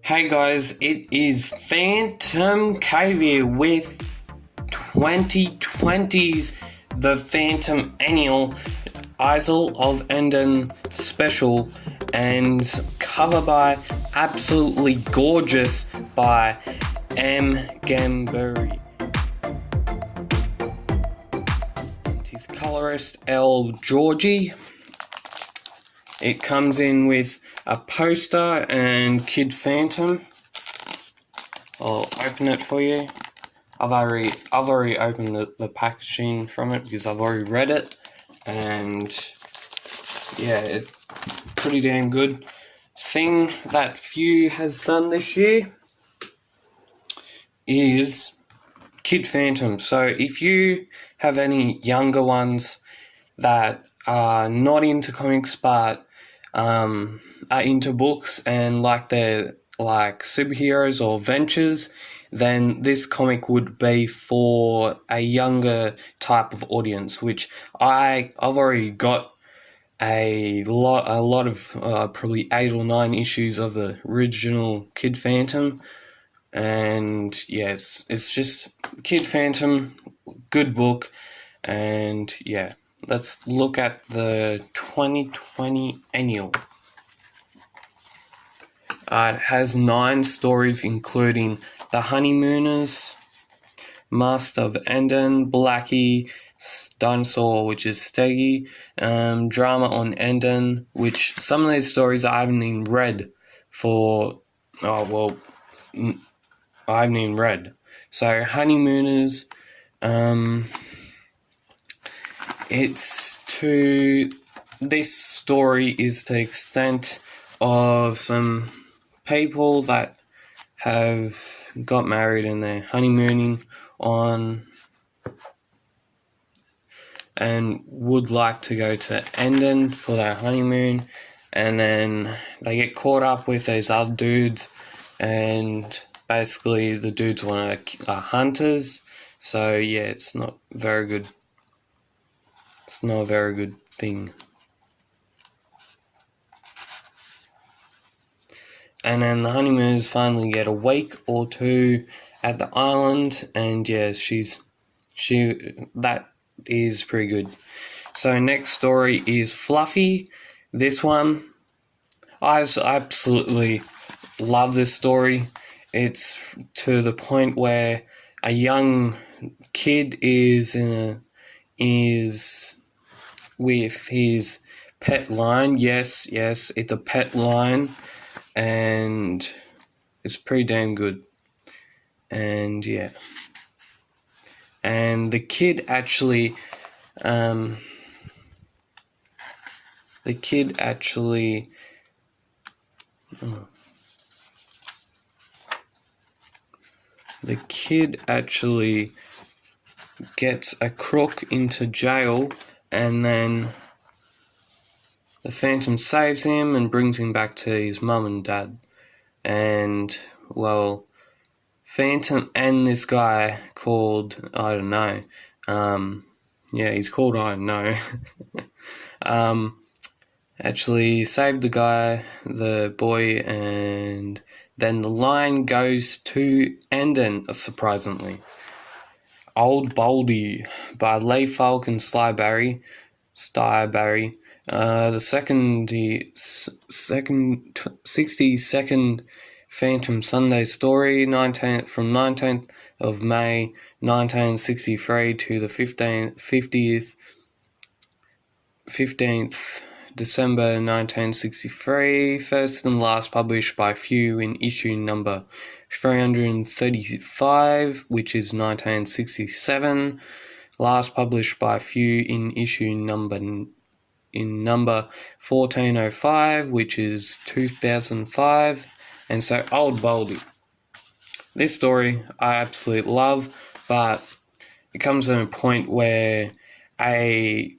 Hey guys, it is PhantomCave here with 2020's The Phantom Annual Isle of Enden special, and cover by absolutely gorgeous by M. Gambury. And his colorist L. Georgie. It comes in with a poster and Kid Phantom. I'll open it for you. I've already opened the packaging from it because I've already read it, and yeah, it's pretty damn good. Thing that Few has done this year is Kid Phantom. So if you have any younger ones that are not into comics but are into books and they're like superheroes or ventures, then this comic would be for a younger type of audience, which I've already got a lot of probably 8 or 9 issues of the original Kid Phantom, and yes, it's just Kid Phantom, good book. And yeah, let's look at the 2020 annual. It has 9 stories, including The Honeymooners, Master of Enden, Blackie, Dinosaur, which is Steggy, Drama on Enden, which some of these stories I haven't even read I haven't even read. So Honeymooners, this story is to the extent of some people that have got married and they're honeymooning on and would like to go to Enden for their honeymoon, and then they get caught up with these other dudes, and basically the dudes are hunters. So yeah, it's not very good. It's not a very good thing. And then the honeymooners finally get a week or 2 at the island, and yeah, that is pretty good. So next story is Fluffy. This one, I absolutely love this story. It's to the point where a young kid is with his pet lion. Yes, it's a pet lion, and it's pretty damn good. And yeah, and the kid actually gets a crook into jail, and then the Phantom saves him and brings him back to his mum and dad. And well, Phantom and this guy called, I don't know, he's called I don't know, actually saved the guy, the boy, and then the line goes to Enden, surprisingly. Old Baldy by Lee Falk and Stybarry. The second 62nd Phantom Sunday story, from 19th of May 1963 to the 15th December 1963, first and last published by Few in issue number 335, which is 1967, last published by Few in issue number 1405, which is 2005. And so Old Baldy. This story I absolutely love, but it comes to a point where a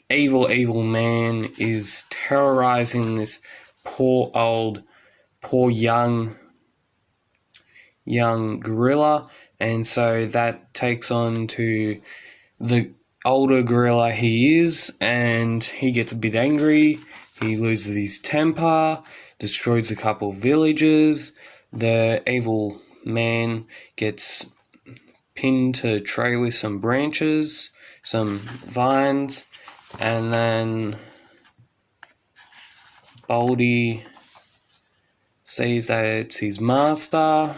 evil man is terrorizing this poor young gorilla, and so that takes on to the older gorilla he is, and he gets a bit angry, he loses his temper, destroys a couple of villages, the evil man gets pinned to a tree with some branches, some vines, and then Baldy sees that it's his master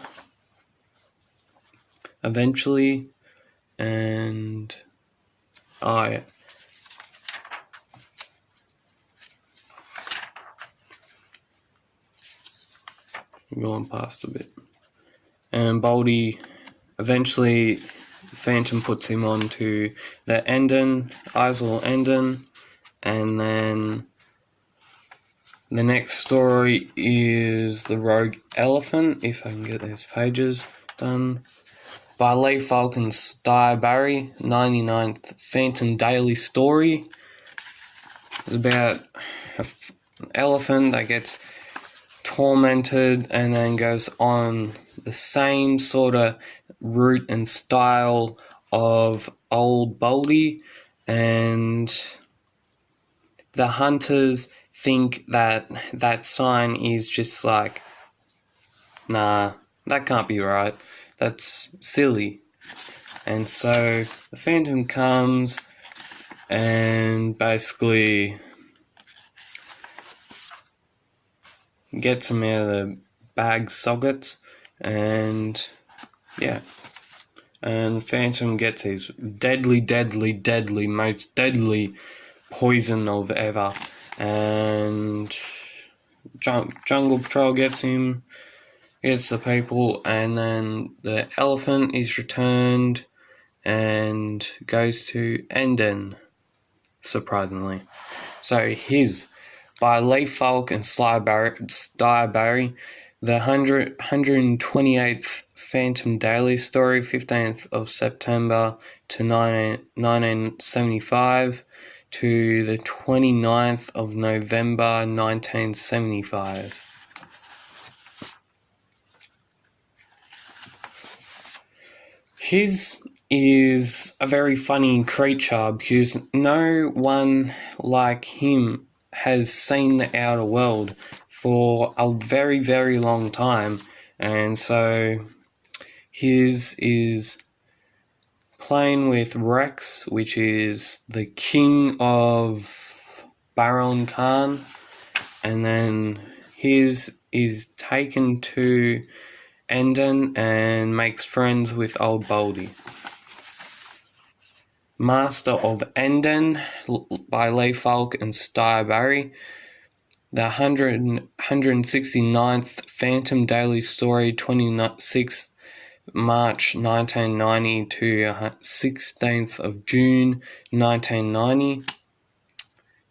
eventually, and I'm going past a bit. And Baldy eventually, Phantom puts him on to the Enden, Isle Enden, and then the next story is The Rogue Elephant, if I can get those pages done, by Lee Falk and Sty Barry, 99th Phantom Daily Story. It's about an elephant that gets tormented and then goes on the same sort of route and style of old Baldy, and the hunters think that that sign is just like, nah, that can't be right, that's silly. And so the Phantom comes and basically gets him out of the bag sockets, and yeah. And Phantom gets his deadly, most deadly poison of ever. And Jungle Patrol gets him, gets the people, and then the elephant is returned and goes to Enden, surprisingly. So his, by Lee Falk and Sty Barry, the 128th Phantom Daily Story, 15th of September to 1975 to the 29th of November 1975. His is a very funny creature because no one like him has seen the outer world for a very, very long time, and so his is playing with Rex, which is the king of Baron Khan, and then his is taken to Enden and makes friends with old Baldy. Master of Enden by Lee Falk and Sty Barry. The 169th Phantom Daily Story, 26th March 1990 to 16th of June 1990.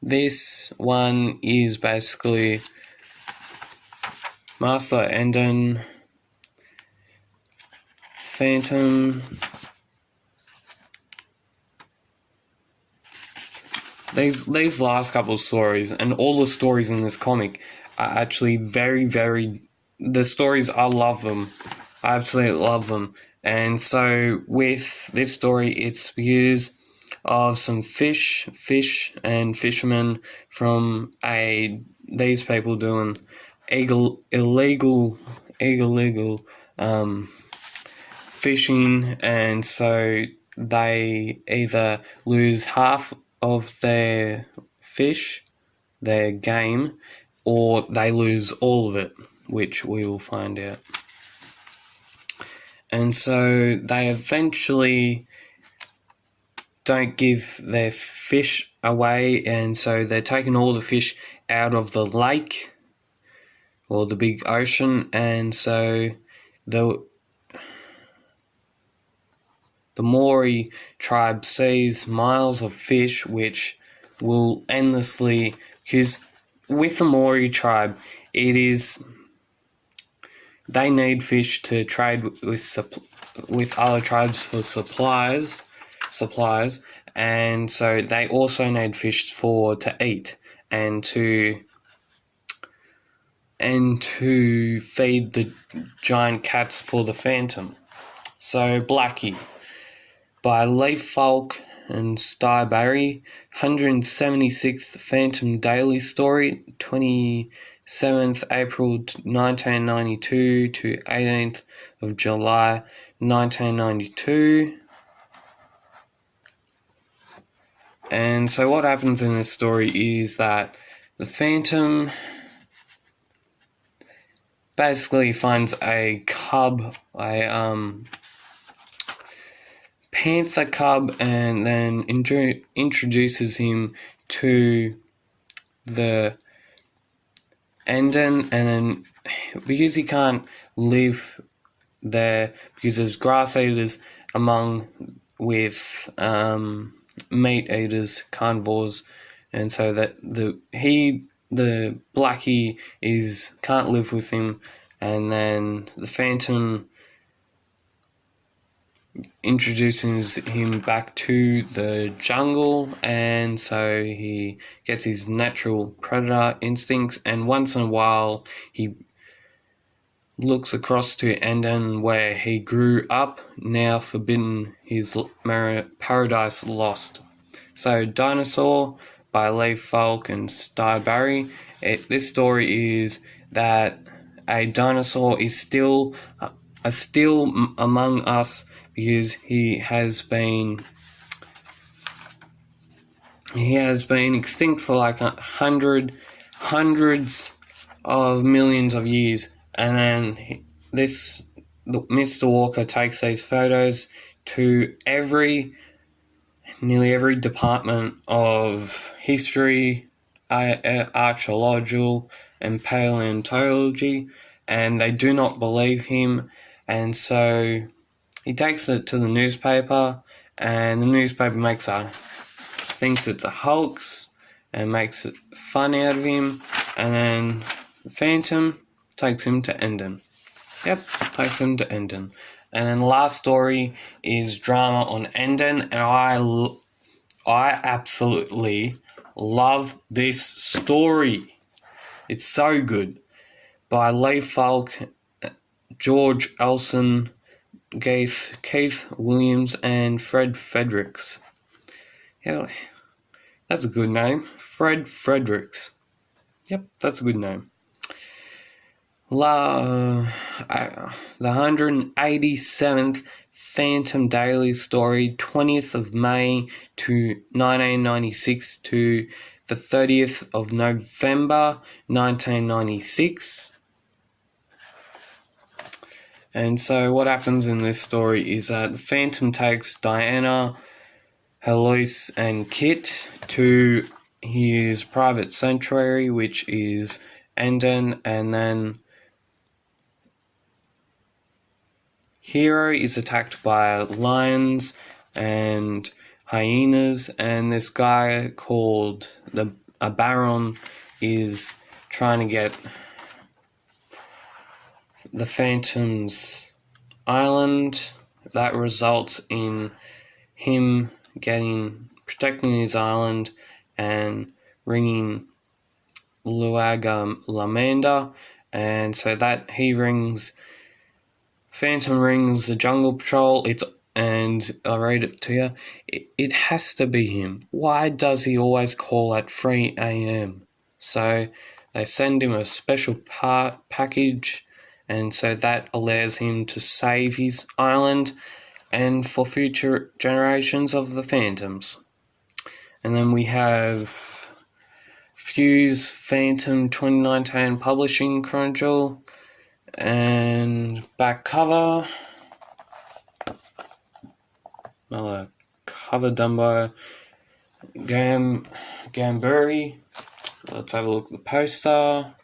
This one is basically Master Enden, Phantom. These last couple of stories and all the stories in this comic are actually very, very... The stories, I love them. I absolutely love them. And so with this story, it's views of some fish and fishermen from these people doing illegal fishing, and so they either lose half of their fish, their game, or they lose all of it, which we will find out. And so they eventually don't give their fish away, and so they're taking all the fish out of the lake or the big ocean, and so the Maori tribe sees miles of fish which will endlessly, because with the Maori tribe, they need fish to trade with other tribes for supplies, and so they also need fish to eat and to feed the giant cats for the Phantom. So Blackie by Lee Falk and Sty Barry, 176th Phantom Daily Story, 26th 7th April 1992 to 18th of July 1992. And so what happens in this story is that the Phantom basically finds a cub, a panther cub, and then introduces him to the Enden, and then because he can't live there because there's grass eaters among with meat eaters, carnivores, and so that the Blackie can't live with him, and then the Phantom introduces him back to the jungle, and so he gets his natural predator instincts, and once in a while he looks across to Enden where he grew up, now forbidden, his paradise lost. So Dinosaur by Lee Falk and Sty Barry. This story is that a dinosaur is still among us because he has been extinct for like hundreds of millions of years, and then Mr. Walker takes these photos to nearly every department of history, archaeological, and paleontology, and they do not believe him, and so he takes it to the newspaper, and the newspaper thinks it's a hoax and makes fun out of him, and then the Phantom takes him to Enden. Takes him to Enden. And then the last story is Drama on Enden, and I absolutely love this story. It's so good. By Lee Falk, George Elson, Keith Williams, and Fred Fredericks. Yeah, that's a good name. Fred Fredericks. Yep, that's a good name. The 187th Phantom Daily Story, 20th of May to 1996 to the 30th of November 1996. And so what happens in this story is that the Phantom takes Diana, Heloise, and Kit to his private sanctuary, which is Enden, and then Hero is attacked by lions and hyenas, and this guy called a Baron is trying to get the Phantom's island. That results in him protecting his island and ringing Luaga Lamanda, and so that Phantom rings the Jungle Patrol. And I'll read it to you. It has to be him. Why does he always call at 3 a.m? So they send him a special package, and so that allows him to save his island and for future generations of the Phantoms. And then we have Frews Phantom 2019 Publishing Chronicle, and back cover, cover done by Gambury. Let's have a look at the poster.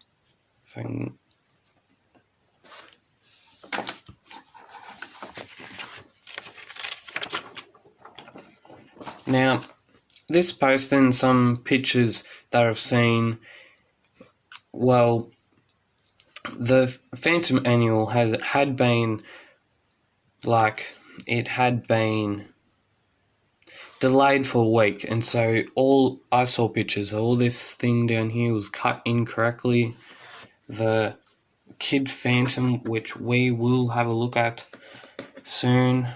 Now, this poster and some pictures that I've seen, well, the Phantom Annual had been delayed for a week, and so I saw pictures. All this thing down here was cut incorrectly. The Kid Phantom, which we will have a look at soon,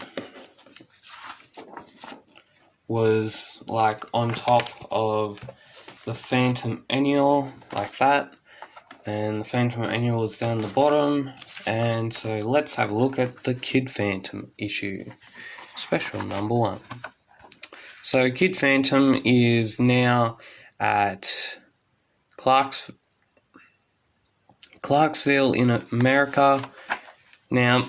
was like on top of the Phantom Annual, like that. and the Phantom Annual is down the bottom. And so let's have a look at the Kid Phantom issue, special number 1. So Kid Phantom is now at Clarksville in America. Now,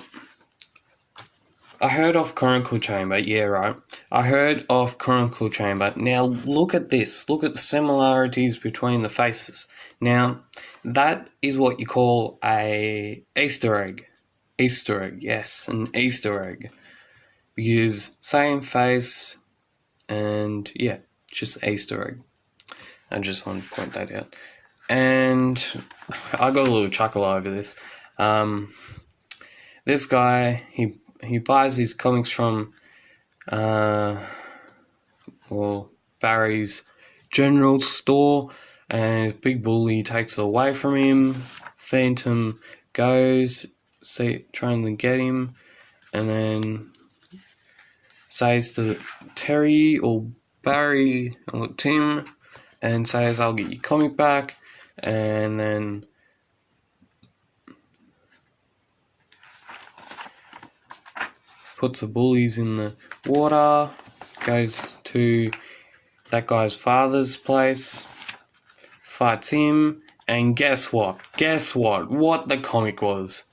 I heard of Chronicle Chamber, yeah, right. I heard of Chronicle Chamber. Now, look at this. Look at the similarities between the faces. Now, that is what you call a Easter egg. Easter egg, yes, an Easter egg. Because same face, and yeah, just Easter egg. I just want to point that out. And I got a little chuckle over this. This guy, he buys his comics from Barry's general store, and Big Bully takes it away from him. Phantom goes, trying to get him, and then says to Terry or Barry or Tim, and says, I'll get your comic back, and then puts the bullies in the water, goes to that guy's father's place, fights him, and guess what? What the comic was?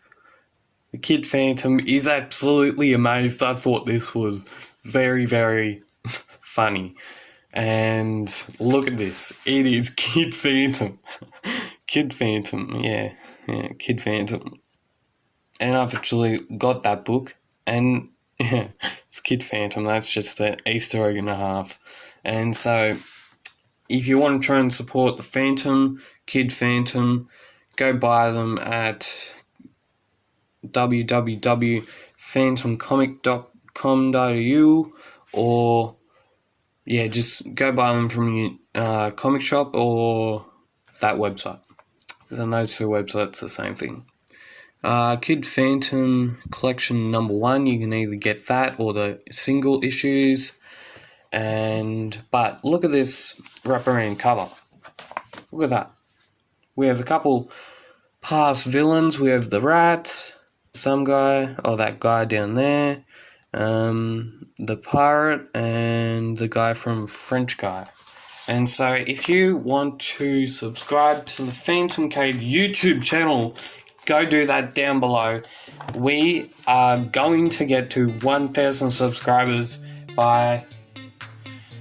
The Kid Phantom is absolutely amazed. I thought this was very, very funny. And look at this. It is Kid Phantom. Kid Phantom, yeah, Kid Phantom. And I've actually got that book, and yeah, it's Kid Phantom. That's just an Easter egg and a half. And so, if you want to try and support the Phantom, Kid Phantom, go buy them at www.phantomcomic.com.au, or yeah, just go buy them from your comic shop or that website. And those two websites are the same thing. Kid Phantom collection number 1, you can either get that or the single issues. But look at this wraparound cover. Look at that. We have a couple past villains. We have the Rat, that guy down there, the pirate, and the guy from French Guy. And so if you want to subscribe to the PhantomCave YouTube channel, go do that down below. We are going to get to 1,000 subscribers by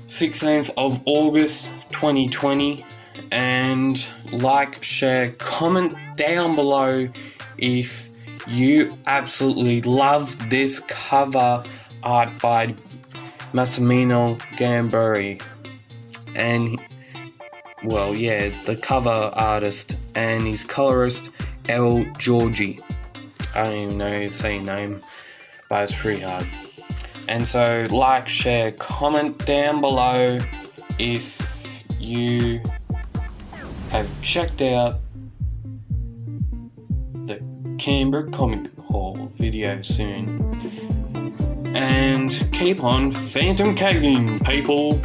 16th of August 2020. And like, share, comment down below if you absolutely love this cover art by Massimino Gambari. And, well, yeah, the cover artist and his colorist, L. Georgie. I don't even know how to say your name, but it's pretty hard. And so, like, share, comment down below if you have checked out the Canberra Comic Hall video soon. And keep on Phantom Caving, people!